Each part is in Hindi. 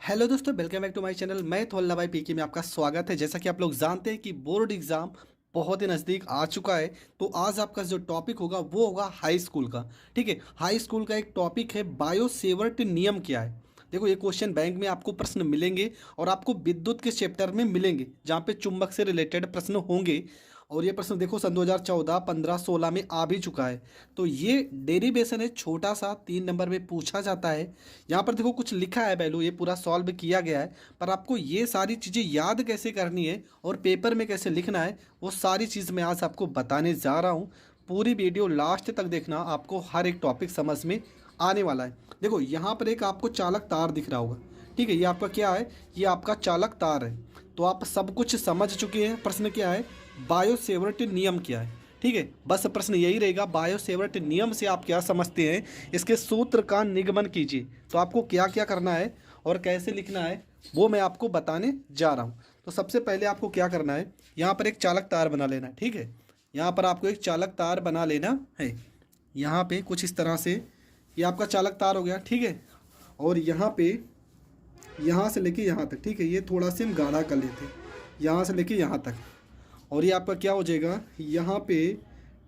हेलो दोस्तों, welcome back to my channel. मैं थोल्ला भाई पीके में आपका स्वागत है। जैसा कि आप लोग जानते हैं कि बोर्ड एग्ज़ाम बहुत ही नज़दीक आ चुका है, तो आज आपका जो टॉपिक होगा वो होगा हाई स्कूल का। ठीक है, हाई स्कूल का एक टॉपिक है बायो सेवर्ट नियम क्या है। देखो, ये क्वेश्चन बैंक में आपको प्रश्न मिलेंगे और आपको विद्युत के चैप्टर में मिलेंगे, जहाँ पे चुंबक से रिलेटेड प्रश्न होंगे। और ये प्रश्न देखो सन 2014, 15, 16 में आ भी चुका है। तो ये डेरिवेशन है, छोटा सा 3 नंबर में पूछा जाता है। यहाँ पर देखो कुछ लिखा है वैल्यू, ये पूरा सॉल्व किया गया है, पर आपको ये सारी चीज़ें याद कैसे करनी है और पेपर में कैसे लिखना है, वो सारी चीज़ मैं आज आपको बताने जा रहा हूँ। पूरी वीडियो लास्ट तक देखना, आपको हर एक टॉपिक समझ में आने वाला है। देखो यहाँ पर एक आपको चालक तार दिख रहा होगा। ठीक है, ये आपका क्या है? ये आपका चालक तार है। तो आप सब कुछ समझ चुके हैं। प्रश्न क्या है? बायो सेवर्ट नियम क्या है? ठीक है, बस प्रश्न यही रहेगा, बायो सेवर्ट नियम से आप क्या समझते हैं, इसके सूत्र का निगमन कीजिए। तो आपको क्या क्या करना है और कैसे लिखना है वो मैं आपको बताने जा रहा हूँ। तो सबसे पहले आपको क्या करना है, यहाँ पर एक चालक तार बना लेना है। ठीक है, यहाँ पर आपको एक चालक तार बना लेना है। यहाँ पे कुछ इस तरह से ये आपका चालक तार हो गया। ठीक है, और यहाँ पे यहाँ से लेके यहाँ तक। ठीक है, ये थोड़ा सा हम गाढ़ा कर लेते हैं, यहाँ से लेके यहाँ तक। और ये आपका क्या हो जाएगा, यहाँ पे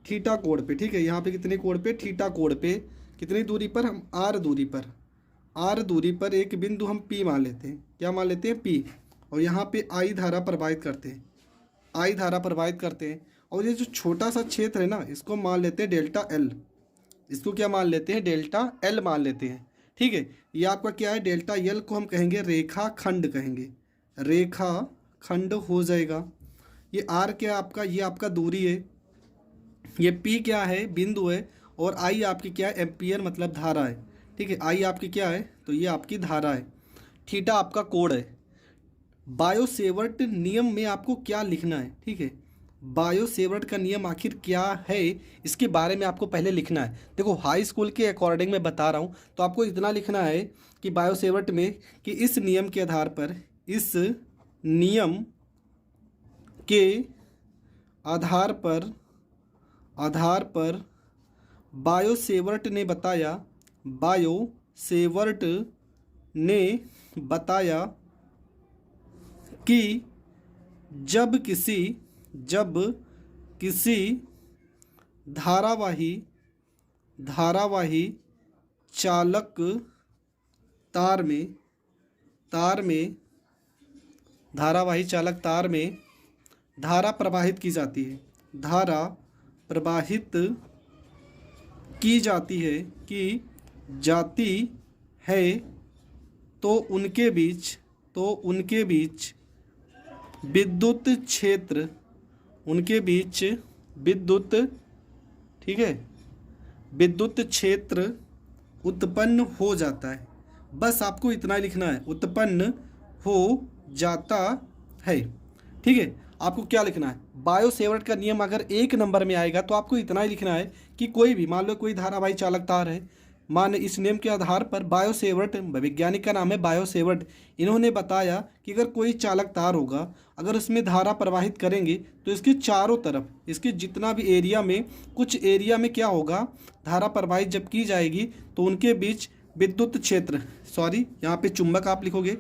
थीटा कोण पे। ठीक है, यहाँ पे कितने कोण पे? थीटा कोण पे। कितनी दूरी पर? हम आर दूरी पर एक बिंदु हम पी मान लेते हैं। क्या मान लेते हैं? पी। और यहाँ पे आई धारा प्रवाहित करते हैं, और ये जो छोटा सा क्षेत्र है ना, इसको मान लेते हैं डेल्टा एल। इसको क्या मान लेते हैं? डेल्टा एल मान लेते हैं। ठीक है, ये आपका क्या है? डेल्टा एल को हम कहेंगे रेखा खंड, कहेंगे रेखा खंड हो जाएगा। ये आर क्या है आपका? ये आपका दूरी है। ये पी क्या है? बिंदु है। और आई आपकी क्या है? एम्पियर मतलब धारा है। ठीक है, आई आपकी क्या है? तो ये आपकी धारा है। थीटा आपका कोण है। बायो सेवर्ट नियम में आपको क्या लिखना है? ठीक है, बायो सेवर्ट का नियम आखिर क्या है, इसके बारे में आपको पहले लिखना है। देखो, हाई स्कूल के अकॉर्डिंग मैं बता रहा हूँ, तो आपको इतना लिखना है कि बायो सेवर्ट में कि इस नियम के आधार पर, इस नियम के आधार पर बायो सेवर्ट ने बताया कि जब किसी धारावाही चालक तार में धारा प्रवाहित की जाती है, कि जाती है, तो उनके बीच विद्युत क्षेत्र, ठीक है, विद्युत क्षेत्र उत्पन्न हो जाता है। बस आपको इतना लिखना है, उत्पन्न हो जाता है। ठीक है, आपको क्या लिखना है? बायो सेवर्ट का नियम अगर 1 नंबर में आएगा तो आपको इतना ही लिखना है कि कोई भी, मान लो कोई धारावाही चालक तार है, मान इस नियम के आधार पर बायो सेवर्ट, वैज्ञानिक का नाम है बायो सेवर्ट, इन्होंने बताया कि अगर कोई चालक तार होगा, अगर उसमें धारा प्रवाहित करेंगे तो इसके चारों तरफ, इसके जितना भी एरिया में, कुछ एरिया में क्या होगा, धारा प्रवाहित जब की जाएगी तो उनके बीच विद्युत क्षेत्र, यहाँ पे चुंबक आप लिखोगे,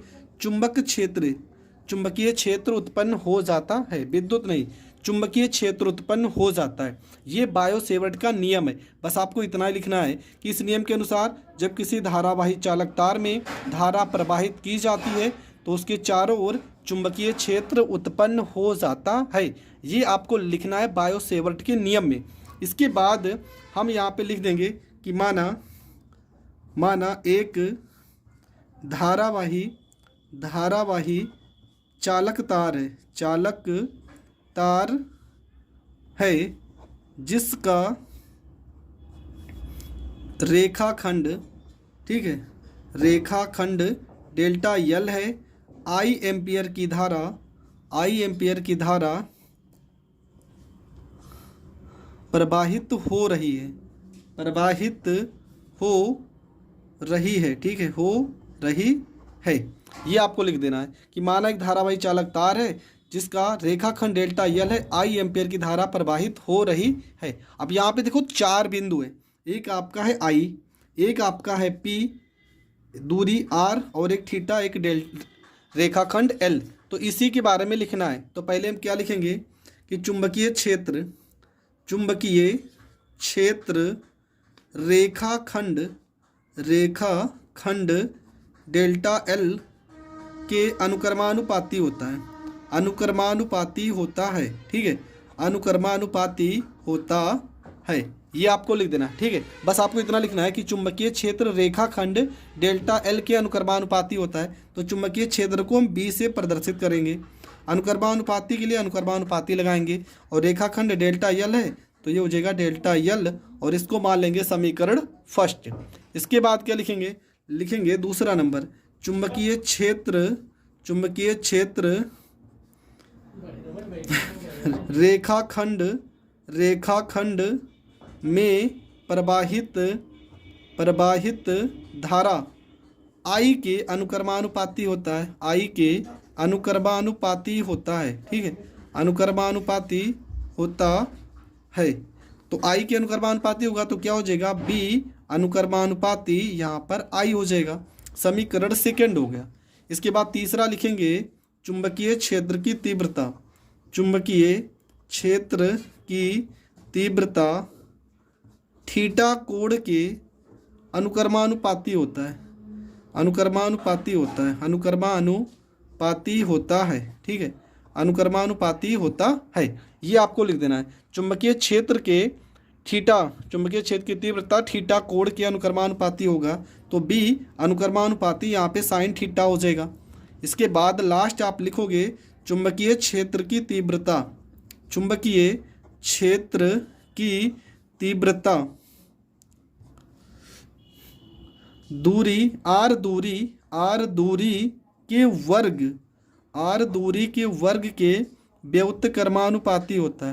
चुंबकीय क्षेत्र उत्पन्न हो जाता है, विद्युत नहीं, चुंबकीय क्षेत्र उत्पन्न हो जाता है। ये बायो सेवर्ट का नियम है। बस आपको इतना ही लिखना है कि इस नियम के अनुसार जब किसी धारावाही चालक तार में धारा प्रवाहित की जाती है तो उसके चारों ओर चुंबकीय क्षेत्र उत्पन्न हो जाता है। ये आपको लिखना है बायो सेवर्ट के नियम में। इसके बाद हम यहाँ पे लिख देंगे कि माना एक धारावाही चालक तार है जिसका रेखाखंड, ठीक है, रेखाखंड डेल्टा एल है। आई एम्पियर की धारा प्रवाहित हो रही है, ठीक है, हो रही है। ये आपको लिख देना है कि माना एक धारावाही चालक तार है जिसका रेखाखंड डेल्टा एल है, आई एम्पियर की धारा प्रवाहित हो रही है। अब यहाँ पे देखो 4 बिंदु है, एक आपका है आई, एक आपका है पी, दूरी r और एक थीटा एक रेखाखंड l। तो इसी के बारे में लिखना है। तो पहले हम क्या लिखेंगे कि चुंबकीय क्षेत्र रेखाखंड डेल्टा l के अनुक्रमानुपाती होता है। ठीक है, अनुक्रमानुपाती होता है, ये आपको लिख देना। ठीक है, बस आपको इतना लिखना है कि चुंबकीय क्षेत्र रेखाखंड डेल्टा एल के अनुक्रमानुपाती होता है। तो चुंबकीय क्षेत्र को हम बी से प्रदर्शित करेंगे। अनुक्रमानुपाती के लिए अनुक्रमानुपाती लगाएंगे और रेखाखंड डेल्टा एल है तो ये हो जाएगा डेल्टा एल, और इसको मान लेंगे समीकरण फर्स्ट। इसके बाद क्या लिखेंगे दूसरा नंबर, चुंबकीय क्षेत्र रेखाखंड में प्रवाहित धारा I के अनुक्रमानुपाती होता है, I के अनुक्रमानुपाती होता है। ठीक है, अनुक्रमानुपाती होता है। तो I के अनुक्रमानुपाती होगा तो क्या हो जाएगा, B अनुक्रमानुपाती, यहाँ पर I हो जाएगा। समीकरण सेकेंड हो गया। इसके बाद तीसरा लिखेंगे चुंबकीय क्षेत्र की तीव्रता थीटा कोण के अनुक्रमानुपाती होता है। ठीक है, अनुक्रमानुपाती होता है, ये आपको लिख देना है। चुंबकीय क्षेत्र की तीव्रता थीटा कोण के अनुक्रमानुपाती होगा तो बी अनुक्रमानुपाती, यहाँ पे साइन थीटा हो जाएगा। इसके बाद लास्ट आप लिखोगे चुंबकीय क्षेत्र की तीव्रता दूरी r दूरी के वर्ग के व्युत्क्रमानुपाती होता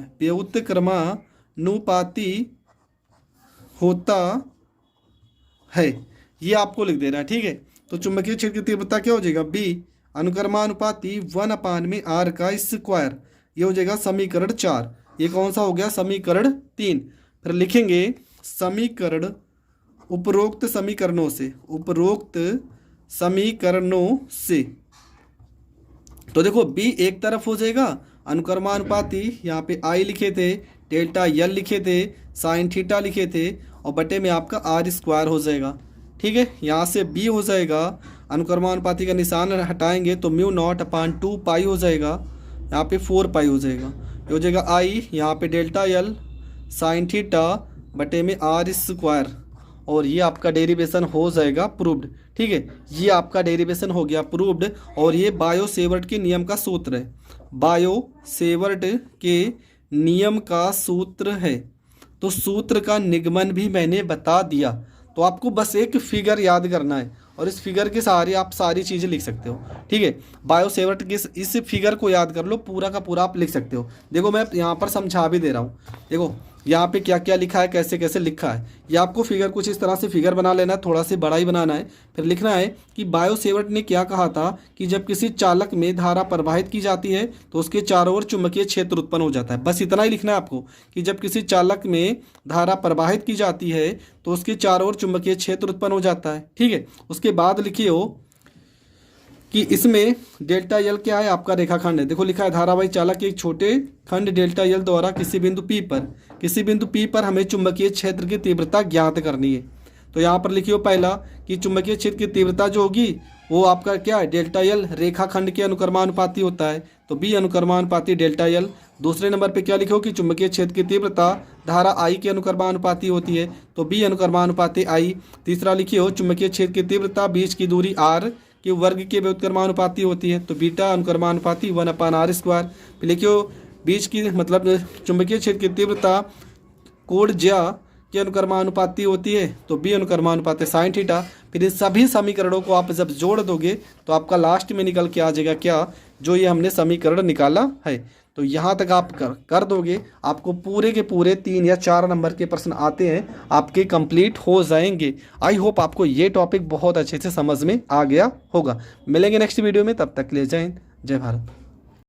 है, ये आपको लिख देना है। ठीक है, तो चुंबकीय क्षेत्र की तीव्रता क्या हो जाएगा, बी अनुक्रमानुपाती 1/r का स्क्वायर, ये हो जाएगा समीकरण 4। ये कौन सा हो गया, समीकरण 3। फिर लिखेंगे समीकरण उपरोक्त समीकरणों से। तो देखो बी एक तरफ हो जाएगा अनुक्रमानुपाती, यहाँ पे I लिखे थे, डेल्टा एल लिखे थे, साइन थीटा लिखे थे, और बटे में आपका r स्क्वायर हो जाएगा। ठीक है, यहाँ से b हो जाएगा, अनुक्रमानुपाती का निशान हटाएंगे तो μ0/2 पाई हो जाएगा, यहाँ पे 4 पाई हो जाएगा। ये हो जाएगा I, यहाँ पे डेल्टा एल साइन थीटा बटे में r स्क्वायर, और ये आपका डेरिवेशन हो जाएगा प्रूव्ड। ठीक है, ये आपका डेरिवेशन हो गया प्रूव्ड, और ये बायो-सेवर्ट के नियम का सूत्र है। बायो-सेवर्ट के नियम का सूत्र है, तो सूत्र का निगमन भी मैंने बता दिया। तो आपको बस एक फिगर याद करना है और इस फिगर के सहारे आप सारी चीज़ें लिख सकते हो। ठीक है, बायो-सेवर्ट के इस फिगर को याद कर लो, पूरा का पूरा आप लिख सकते हो। देखो मैं यहाँ पर समझा भी दे रहा हूँ, देखो यहाँ पे क्या क्या लिखा है, कैसे कैसे लिखा है। ये आपको फिगर कुछ इस तरह से फिगर बना लेना है, थोड़ा सा बड़ा ही बनाना है। फिर लिखना है कि बायो-सेवर्ट ने क्या कहा था कि जब किसी चालक में धारा प्रवाहित की जाती है तो उसके चारों ओर चुंबकीय क्षेत्र उत्पन्न हो जाता है। बस इतना ही लिखना है आपको कि जब किसी चालक में धारा प्रवाहित की जाती है तो उसके चारों ओर चुंबकीय क्षेत्र उत्पन्न हो जाता है। ठीक है, उसके बाद लिखिए हो कि इसमें डेल्टा एल क्या है, आपका रेखाखंड है। देखो लिखा है धारावाही चालक के एक छोटे खंड डेल्टा एल द्वारा किसी बिंदु P पर हमें चुंबकीय क्षेत्र की तीव्रता ज्ञात करनी है। तो यहाँ पर लिखियो पहला कि चुंबकीय क्षेत्र की तीव्रता जो होगी वो आपका क्या है, डेल्टा एल रेखाखंड के अनुक्रमानुपाती होता है, तो बी अनुक्रमानुपाती डेल्टा एल। दूसरे नंबर पे क्या लिखो कि चुंबकीय क्षेत्र की तीव्रता धारा I के अनुक्रमानुपाती होती है, तो बी अनुक्रमानुपाती I। तीसरा लिखियो चुंबकीय क्षेत्र की तीव्रता बीच की दूरी r के वर्ग के व्युत्क्रमानुपाती होती है, तो बीटा अनुक्रमानुपाती 1/r स्क्वायर। फिर लिखियो बीच की मतलब चुंबकीय क्षेत्र की तीव्रता कोण ज्या के अनुक्रमानुपाती होती है, तो बी अनुक्रमानुपाती साइन थीटा। फिर इन सभी समीकरणों को आप जब जोड़ दोगे तो आपका लास्ट में निकल के आ जाएगा क्या, जो ये हमने समीकरण निकाला है। तो यहाँ तक आप कर दोगे, आपको पूरे के पूरे 3 या 4 नंबर के प्रश्न आते हैं, आपके कंप्लीट हो जाएंगे। आई होप आपको ये टॉपिक बहुत अच्छे से समझ में आ गया होगा। मिलेंगे नेक्स्ट वीडियो में, तब तक के लिए जय हिंद, जय भारत।